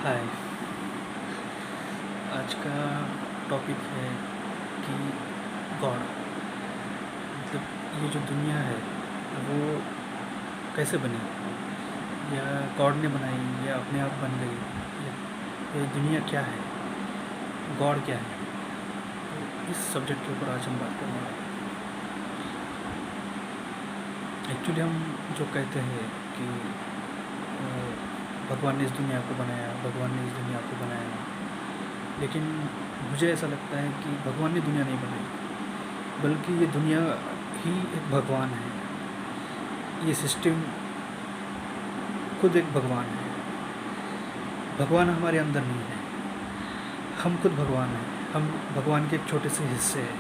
हाय। आज का टॉपिक है कि गॉड मतलब ये जो दुनिया है वो कैसे बनी, या गॉड ने बनाई या अपने आप बन गई, या ये दुनिया क्या है, गॉड क्या है। तो इस सब्जेक्ट के ऊपर आज हम बात करने वाले हैं। एक्चुअली हम जो कहते हैं कि भगवान ने इस दुनिया को बनाया, भगवान ने इस दुनिया को बनाया, लेकिन मुझे ऐसा लगता है कि भगवान ने दुनिया नहीं बनाई, बल्कि ये दुनिया ही एक भगवान है। ये सिस्टम खुद एक भगवान है। भगवान हमारे अंदर नहीं है, हम खुद भगवान हैं। हम भगवान के एक छोटे से हिस्से हैं।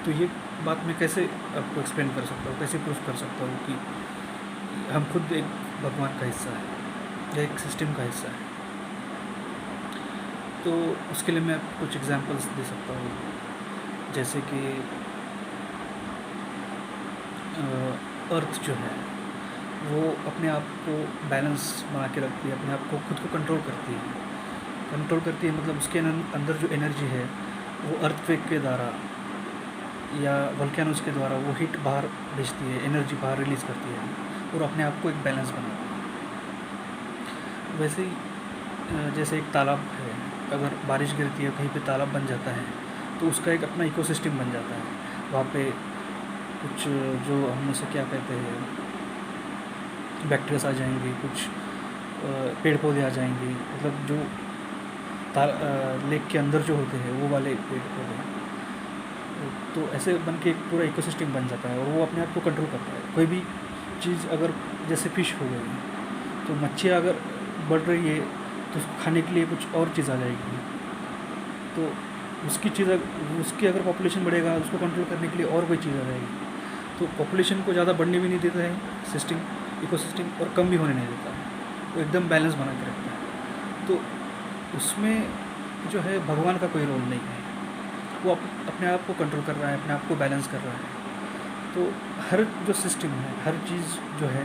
तो ये बात मैं कैसे आपको एक्सप्लेन कर सकता हूँ, कैसे प्रूफ कर सकता हूँ कि हम खुद एक भगवान का हिस्सा है या एक सिस्टम का हिस्सा है। तो उसके लिए मैं आपको कुछ एग्जांपल्स दे सकता हूँ, जैसे कि अर्थ जो है वो अपने आप को बैलेंस बना के रखती है, अपने आप को खुद को कंट्रोल करती है। कंट्रोल करती है मतलब उसके अंदर जो एनर्जी है वो अर्थक्वेक के द्वारा या वोल्केनोज के द्वारा वो हीट बाहर भेजती है, एनर्जी बाहर रिलीज़ करती है और अपने आप को एक बैलेंस बनाती है। वैसे ही जैसे एक तालाब है, अगर बारिश गिरती है कहीं पे तालाब बन जाता है तो उसका एक अपना इकोसिस्टम बन जाता है। वहाँ पे कुछ जो हम उसे क्या कहते हैं, बैक्टीरियास आ जाएंगे, कुछ पेड़ पौधे आ जाएंगे, मतलब जो लेक के अंदर जो होते हैं वो वाले पेड़ पौधे। तो ऐसे बन के एक पूरा इकोसिस्टम बन जाता है और वो अपने आप को कंट्रोल करता है। कोई भी चीज़ अगर जैसे फ़िश हो गई, तो मच्छियाँ अगर बढ़ रही है तो उसको खाने के लिए कुछ और चीज़ आ जाएगी। तो उसकी अगर पॉपुलेशन बढ़ेगा, उसको कंट्रोल करने के लिए और कोई चीज़ आ जाएगी। तो पॉपुलेशन को ज़्यादा बढ़ने भी नहीं देता है सिस्टम, इकोसिस्टम, और कम भी होने नहीं देता है। वो एकदम बैलेंस बना के रखता है। तो उसमें जो है भगवान का कोई रोल नहीं है। वो अपने आप को कंट्रोल कर रहा है, अपने आप को बैलेंस कर रहा है। तो हर जो सिस्टम है, हर चीज़ जो है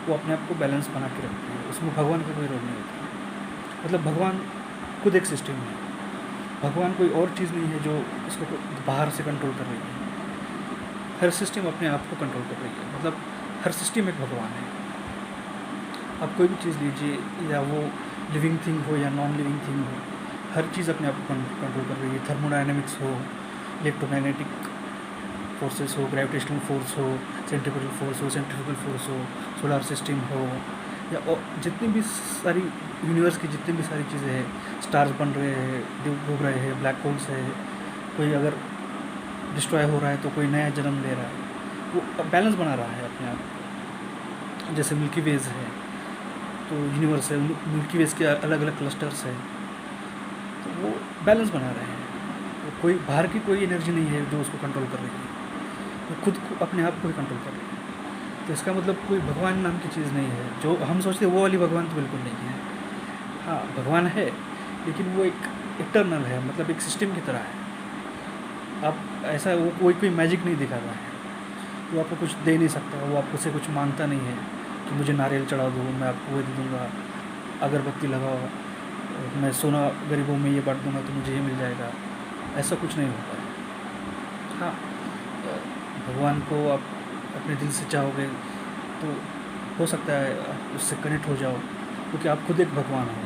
वो अपने आप को बैलेंस बना के रखती है। उसमें भगवान का कोई रोल नहीं होता। मतलब भगवान खुद एक सिस्टम है। भगवान कोई और चीज़ नहीं है जो उसको बाहर से कंट्रोल कर रही है। हर सिस्टम अपने आप को कंट्रोल कर रही है। मतलब हर सिस्टम एक भगवान है। आप कोई भी चीज़ लीजिए, या वो लिविंग थिंग हो या नॉन लिविंग थिंग हो, हर चीज़ अपने आप को कंट्रोल कर रही है। थर्मोडायनेमिक्स हो, इलेक्ट्रोमैग्नेटिक फोर्सेस हो, ग्रेविटेशनल फोर्स हो, सेंट्रीफ्यूगल फोर्स हो, सेंट्रीफ्यूगल फोर्स हो, सोलर सिस्टम हो, या जितनी भी सारी यूनिवर्स की जितनी भी सारी चीज़ें हैं, स्टार्स बन रहे हैं, डूब रहे हैं, ब्लैक होल्स है, कोई अगर डिस्ट्रॉय हो रहा है तो कोई नया जन्म ले रहा है, वो बैलेंस बना रहा है अपने आप। जैसे मिल्की वेज है, तो यूनिवर्स है, मिल्की वेज के अलग अलग क्लस्टर्स है, तो वो बैलेंस बना रहे हैं। तो कोई बाहर की कोई एनर्जी नहीं है जो उसको कंट्रोल कर रही है, वो खुद को अपने आप को ही कंट्रोल कर रही है। तो इसका मतलब कोई भगवान नाम की चीज़ नहीं है जो हम सोचते हैं, वो वाली भगवान तो बिल्कुल नहीं है। हाँ, भगवान है, लेकिन वो एक इटर्नल है, मतलब एक सिस्टम की तरह है। आप ऐसा वो कोई मैजिक नहीं दिखा रहा है, वो आपको कुछ दे नहीं सकता, वो आपको से कुछ मांगता नहीं है कि मुझे नारियल चढ़ा दो, मैं आपको वो दे दूँगा, अगरबत्ती लगाओ, मैं सोना गरीबों में ये बांट दूँगा तो मुझे ये मिल जाएगा। ऐसा कुछ नहीं होता है। हाँ, भगवान को आप अपने दिल से चाहोगे तो हो सकता है आप उससे कनेक्ट हो जाओ, क्योंकि आप खुद एक भगवान हो।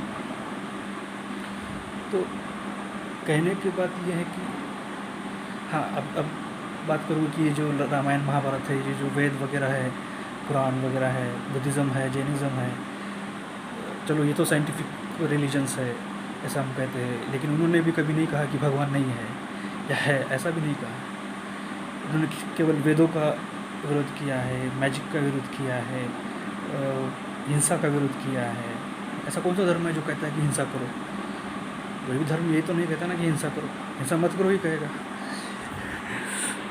तो कहने की बात यह है कि हाँ, अब बात करूँ कि ये जो रामायण महाभारत है, ये जो वेद वगैरह है, कुरान वगैरह है, बुद्धिज़्म है, जैनिज़्म है, चलो ये तो साइंटिफिक रिलीजन्स है, ऐसा हम कहते हैं, लेकिन उन्होंने भी कभी नहीं कहा कि भगवान नहीं है या है, ऐसा भी नहीं कहा। उन्होंने केवल वेदों का विरोध किया है, मैजिक का विरोध किया है, हिंसा का विरोध किया है। ऐसा कौन सा धर्म है जो कहता है कि हिंसा करो? कोई भी धर्म यही तो नहीं कहता ना कि हिंसा करो, हिंसा मत करो ही कहेगा।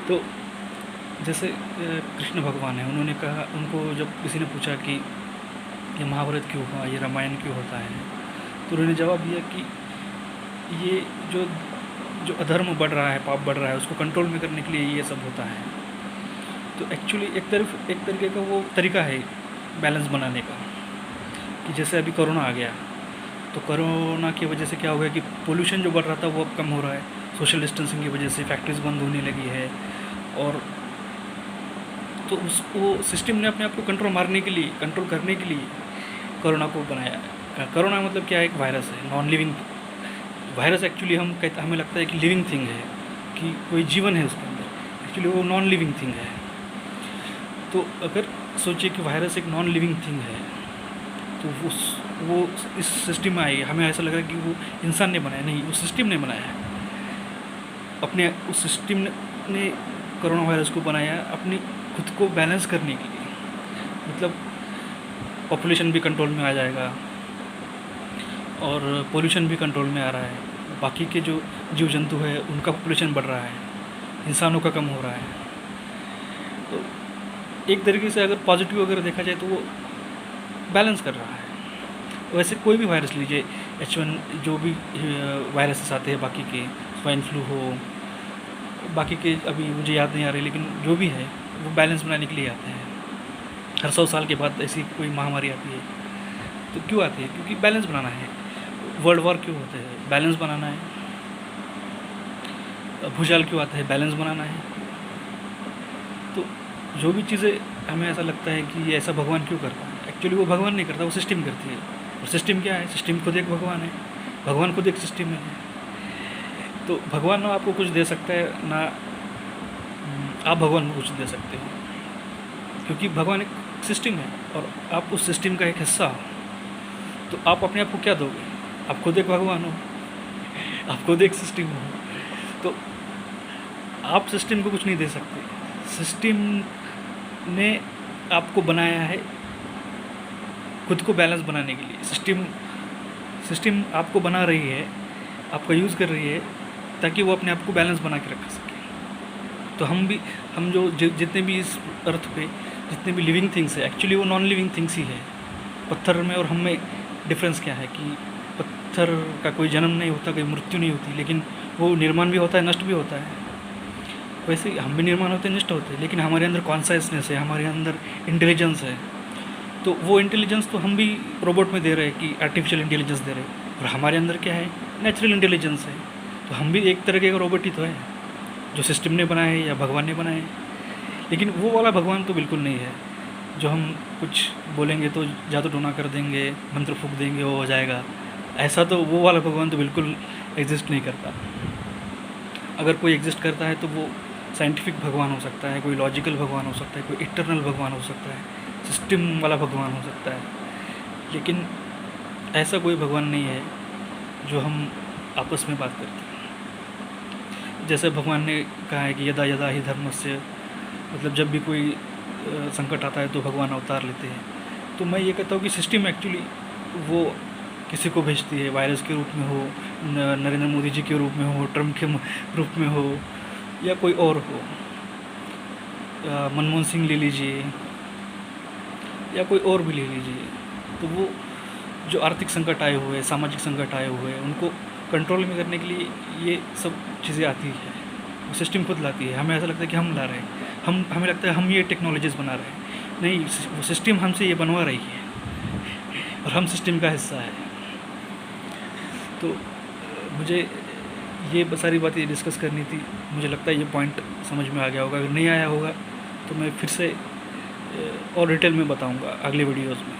तो जैसे कृष्ण भगवान है, उन्होंने कहा, उनको जब किसी ने पूछा कि ये महाभारत क्यों हुआ, ये रामायण क्यों होता है, तो उन्होंने जवाब दिया कि ये जो अधर्म बढ़ रहा है, पाप बढ़ रहा है, उसको कंट्रोल में करने के लिए ये सब होता है। तो एक्चुअली एक तरीके का वो तरीका है बैलेंस बनाने का, कि जैसे अभी कोरोना आ गया, तो कोरोना की वजह से क्या हो गया कि पोल्यूशन जो बढ़ रहा था वो अब कम हो रहा है, सोशल डिस्टेंसिंग की वजह से फैक्ट्रीज बंद होने लगी है। और तो उस वो सिस्टम ने अपने आप को कंट्रोल करने के लिए कोरोना को बनाया है। कोरोना मतलब क्या है, एक वायरस है, नॉन लिविंग वायरस। एक्चुअली हमें लगता है कि लिविंग थिंग है, कि कोई जीवन है उसके अंदर, एक्चुअली वो नॉन लिविंग थिंग है। तो अगर सोचिए कि वायरस एक नॉन लिविंग थिंग है, तो वो इस सिस्टम में आई है। हमें ऐसा लग रहा है कि वो इंसान ने बनाया, नहीं, वो सिस्टम ने बनाया है। अपने उस सिस्टम ने कोरोना वायरस को बनाया अपनी खुद को बैलेंस करने के लिए। मतलब पॉपुलेशन भी कंट्रोल में आ जाएगा और पोल्यूशन भी कंट्रोल में आ रहा है, बाकी के जो जीव जंतु है उनका पॉपुलेशन बढ़ रहा है, इंसानों का कम हो रहा है। तो एक तरीके से अगर पॉजिटिव अगर देखा जाए तो वो बैलेंस कर रहा है। वैसे कोई भी वायरस लीजिए, H1 जो भी वायरसेस आते हैं, बाकी के स्वाइन फ्लू हो, बाकी के अभी मुझे याद नहीं आ रही, लेकिन जो भी है वो बैलेंस बनाने के लिए आते हैं। हर 100 साल के बाद ऐसी कोई महामारी आती है तो क्यों आती है? क्योंकि बैलेंस बनाना है। वर्ल्ड वॉर क्यों होते हैं? बैलेंस बनाना है। भूचाल क्यों आता है? बैलेंस बनाना है। तो जो भी चीज़ें हमें ऐसा लगता है कि ये ऐसा भगवान क्यों करता है, एक्चुअली वो भगवान नहीं करता, वो सिस्टम करती है। और सिस्टम क्या है? सिस्टम खुद एक भगवान है, भगवान खुद एक सिस्टम है। तो भगवान ना आपको कुछ दे सकता है ना आप भगवान को कुछ दे सकते हो, क्योंकि भगवान एक सिस्टम है और आप उस सिस्टम का एक हिस्सा हो। तो आप अपने आप को क्या दोगे? आप खुद एक भगवान हो, आप खुद एक सिस्टम हो, तो आप सिस्टम को कुछ नहीं दे सकते। सिस्टम ने आपको बनाया है खुद को बैलेंस बनाने के लिए। सिस्टम आपको बना रही है, आपका यूज़ कर रही है ताकि वो अपने आप को बैलेंस बना के रख सके। तो हम जो जितने भी इस अर्थ पे जितने भी लिविंग थिंग्स है, एक्चुअली वो नॉन लिविंग थिंग्स ही है। पत्थर में और हम में डिफरेंस क्या है कि पत्थर का कोई जन्म नहीं होता, कोई मृत्यु नहीं होती, लेकिन वो निर्माण भी होता है, नष्ट भी होता है। वैसे ही हम भी निर्माण होते हैं, नष्ट होते हैं, लेकिन हमारे अंदर कॉन्शियसनेस है, हमारे अंदर इंटेलिजेंस है। तो वो इंटेलिजेंस तो हम भी रोबोट में दे रहे हैं कि आर्टिफिशियल इंटेलिजेंस दे रहे हैं, और हमारे अंदर क्या है? नेचुरल इंटेलिजेंस है। तो हम भी एक तरह के रोबोट ही तो है, जो सिस्टम ने बनाए या भगवान ने बनाए। लेकिन वो वाला भगवान तो बिल्कुल नहीं है जो हम कुछ बोलेंगे तो जादू टोना कर देंगे, मंत्र फूंक देंगे, वो हो जाएगा। ऐसा तो वो वाला भगवान तो बिल्कुल एग्जिस्ट नहीं करता। अगर कोई एग्जिस्ट करता है तो वो साइंटिफिक भगवान हो सकता है, कोई लॉजिकल भगवान हो सकता है, कोई इटर्नल भगवान हो सकता है, सिस्टम वाला भगवान हो सकता है। लेकिन ऐसा कोई भगवान नहीं है जो हम आपस में बात करते हैं। जैसे भगवान ने कहा है कि यदा यदा ही धर्मस्य, मतलब जब भी कोई संकट आता है तो भगवान अवतार लेते हैं। तो मैं ये कहता हूँ कि सिस्टम एक्चुअली वो किसी को भेजती है, वायरस के रूप में हो, नरेंद्र मोदी जी के रूप में हो, ट्रम्प के रूप में हो, या कोई और हो, मनमोहन सिंह ले लीजिए या कोई और भी ले लीजिए। तो वो जो आर्थिक संकट आए हुए, सामाजिक संकट आए हुए हैं, उनको कंट्रोल में करने के लिए ये सब चीज़ें आती है, वो सिस्टम खुद लाती है। हमें ऐसा लगता है कि हम ला रहे हैं, हमें लगता है हम ये टेक्नोलॉजीज़ बना रहे हैं। नहीं, वो सिस्टम हमसे ये बनवा रही है और हम सिस्टम का हिस्सा है। तो मुझे ये सारी बातें डिस्कस करनी थी। मुझे लगता है ये पॉइंट समझ में आ गया होगा। अगर नहीं आया होगा तो मैं फिर से और डिटेल में बताऊंगा अगले वीडियोज़ में।